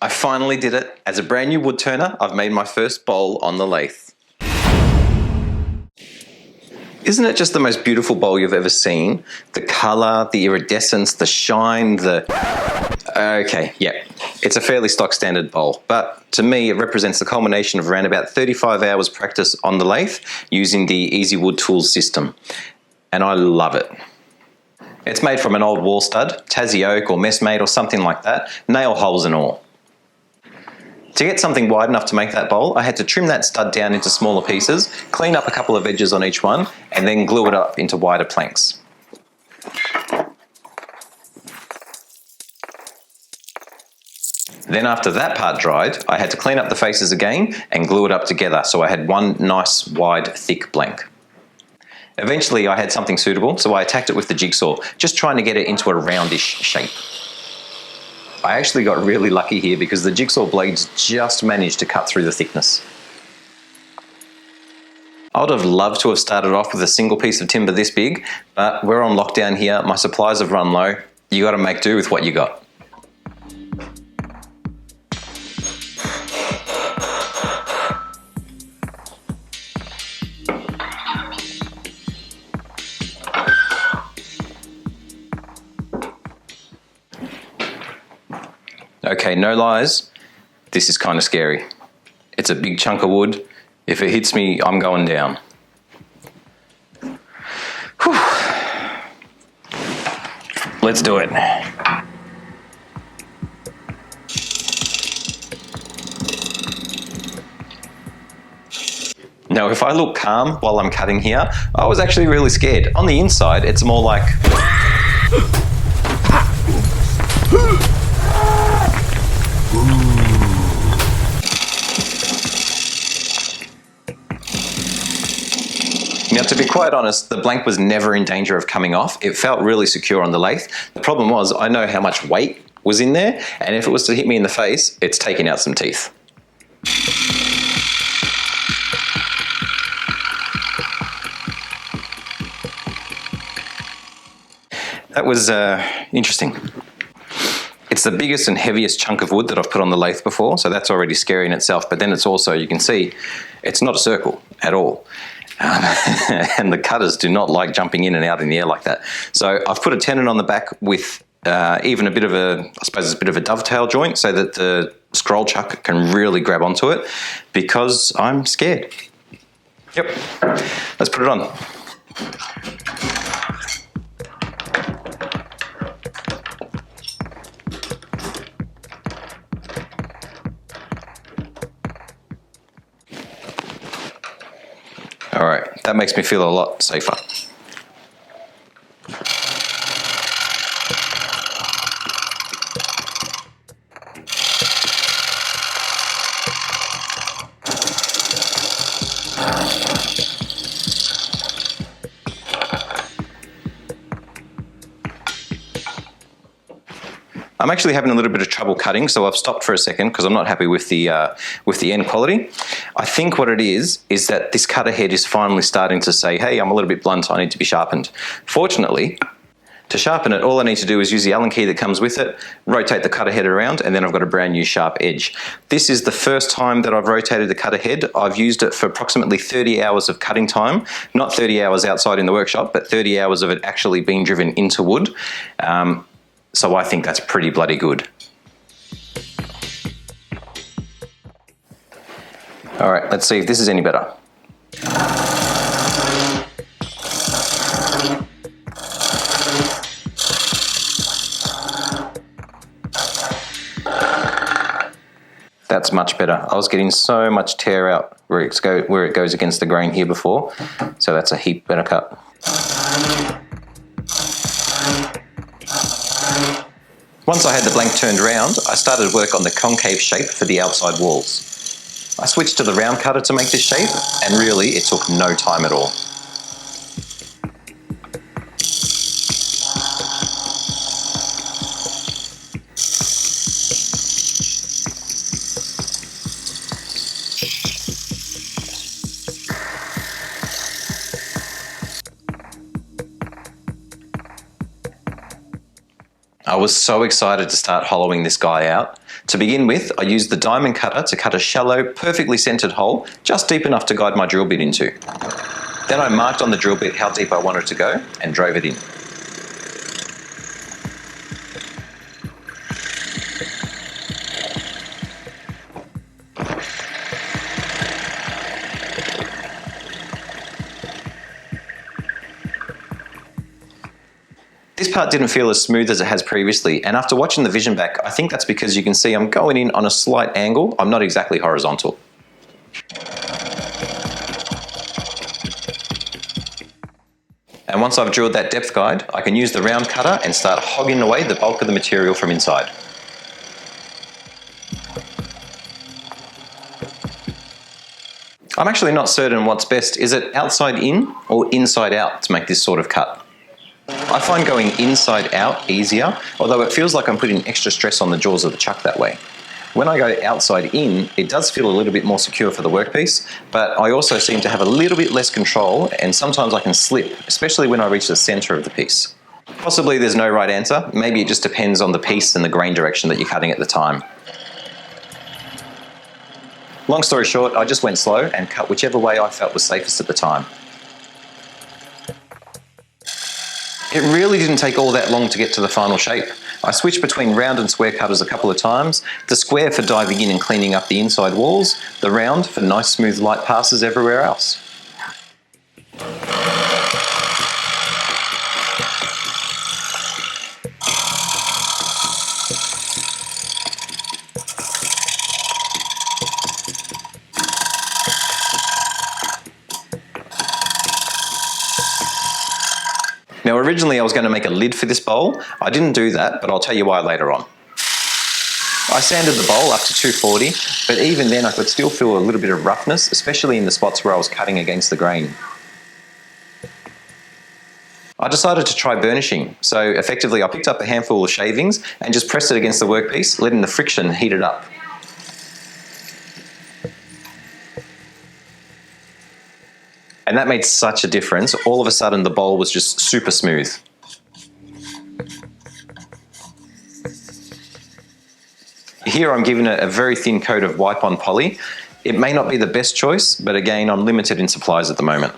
I finally did it. As a brand new wood turner, I've made my first bowl on the lathe. Isn't it just the most beautiful bowl you've ever seen? The color, the iridescence, the shine, Okay, yeah, it's a fairly stock standard bowl, but to me it represents the culmination of around about 35 hours practice on the lathe using the Easy Wood Tools system, and I love it. It's made from an old wall stud, Tassie oak or messmate or something like that, nail holes and all. To get something wide enough to make that bowl, I had to trim that stud down into smaller pieces, clean up a couple of edges on each one, and then glue it up into wider planks. Then after that part dried, I had to clean up the faces again and glue it up together so I had one nice, wide, thick blank. Eventually I had something suitable, so I attacked it with the jigsaw, just trying to get it into a roundish shape. I actually got really lucky here because the jigsaw blades just managed to cut through the thickness. I would have loved to have started off with a single piece of timber this big, but we're on lockdown here, my supplies have run low, you got to make do with what you got. Okay, no lies, this is kind of scary. It's a big chunk of wood. If it hits me, I'm going down. Whew. Let's do it. Now, if I look calm while I'm cutting here, I was actually really scared. On the inside, it's more like... Now, to be quite honest, the blank was never in danger of coming off. It felt really secure on the lathe. The problem was, I know how much weight was in there, and if it was to hit me in the face, it's taking out some teeth. That was interesting. It's the biggest and heaviest chunk of wood that I've put on the lathe before, so that's already scary in itself, but then it's also, you can see, it's not a circle at all. And the cutters do not like jumping in and out in the air like that. So I've put a tenon on the back with even a bit of a, I suppose it's a bit of a dovetail joint so that the scroll chuck can really grab onto it because I'm scared. Yep, let's put it on. All right, that makes me feel a lot safer. I'm actually having a little bit of trouble cutting, so I've stopped for a second because I'm not happy with the end quality. I think what it is that this cutter head is finally starting to say, hey, I'm a little bit blunt, I need to be sharpened. Fortunately, to sharpen it, all I need to do is use the Allen key that comes with it, rotate the cutter head around, and then I've got a brand new sharp edge. This is the first time that I've rotated the cutter head. I've used it for approximately 30 hours of cutting time, not 30 hours outside in the workshop, but 30 hours of it actually being driven into wood. So I think that's pretty bloody good. All right, let's see if this is any better. That's much better. I was getting so much tear out where it goes against the grain here before, so that's a heap better cut. Once I had the blank turned round, I started work on the concave shape for the outside walls. I switched to the round cutter to make this shape, and really it took no time at all. I was so excited to start hollowing this guy out. To begin with, I used the diamond cutter to cut a shallow, perfectly centered hole, just deep enough to guide my drill bit into. Then I marked on the drill bit how deep I wanted to go and drove it in. This part didn't feel as smooth as it has previously, and after watching the vision back, I think that's because you can see I'm going in on a slight angle. I'm not exactly horizontal. And once I've drilled that depth guide, I can use the round cutter and start hogging away the bulk of the material from inside. I'm actually not certain what's best. Is it outside in or inside out to make this sort of cut? I find going inside out easier, although it feels like I'm putting extra stress on the jaws of the chuck that way. When I go outside in, it does feel a little bit more secure for the workpiece, but I also seem to have a little bit less control, and sometimes I can slip, especially when I reach the center of the piece. Possibly there's no right answer. Maybe it just depends on the piece and the grain direction that you're cutting at the time. Long story short, I just went slow and cut whichever way I felt was safest at the time. It really didn't take all that long to get to the final shape. I switched between round and square cutters a couple of times, the square for diving in and cleaning up the inside walls, the round for nice smooth light passes everywhere else. Now originally I was going to make a lid for this bowl. I didn't do that, but I'll tell you why later on. I sanded the bowl up to 240, but even then I could still feel a little bit of roughness, especially in the spots where I was cutting against the grain. I decided to try burnishing, so effectively I picked up a handful of shavings and just pressed it against the workpiece, letting the friction heat it up. And that made such a difference. All of a sudden the bowl was just super smooth. Here I'm giving it a very thin coat of wipe-on poly. It may not be the best choice, but again, I'm limited in supplies at the moment.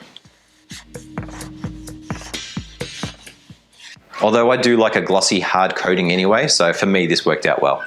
Although I do like a glossy, hard coating anyway, so for me this worked out well.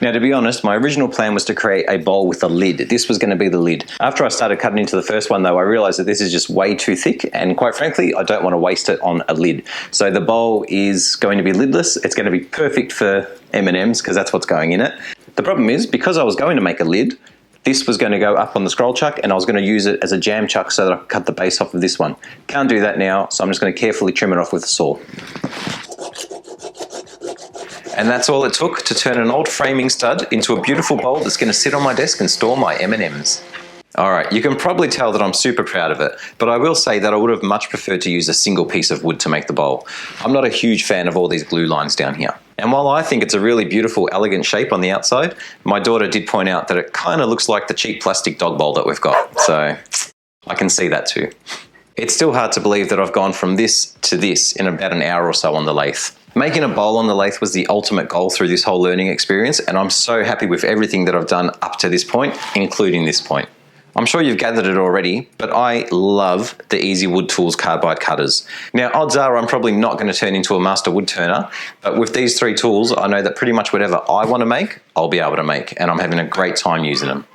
Now, to be honest, my original plan was to create a bowl with a lid. This was going to be the lid. After I started cutting into the first one though, I realized that this is just way too thick, and quite frankly, I don't want to waste it on a lid. So the bowl is going to be lidless. It's going to be perfect for M&Ms because that's what's going in it. The problem is, because I was going to make a lid, this was going to go up on the scroll chuck and I was going to use it as a jam chuck so that I could cut the base off of this one. Can't do that now, so I'm just going to carefully trim it off with a saw. And that's all it took to turn an old framing stud into a beautiful bowl that's going to sit on my desk and store my M&Ms. Alright, you can probably tell that I'm super proud of it, but I will say that I would have much preferred to use a single piece of wood to make the bowl. I'm not a huge fan of all these glue lines down here. And while I think it's a really beautiful, elegant shape on the outside, my daughter did point out that it kind of looks like the cheap plastic dog bowl that we've got, so I can see that too. It's still hard to believe that I've gone from this to this in about an hour or so on the lathe. Making a bowl on the lathe was the ultimate goal through this whole learning experience, and I'm so happy with everything that I've done up to this point, including this point. I'm sure you've gathered it already, but I love the Easy Wood Tools carbide cutters. Now, odds are I'm probably not going to turn into a master wood turner, but with these three tools, I know that pretty much whatever I want to make, I'll be able to make, and I'm having a great time using them.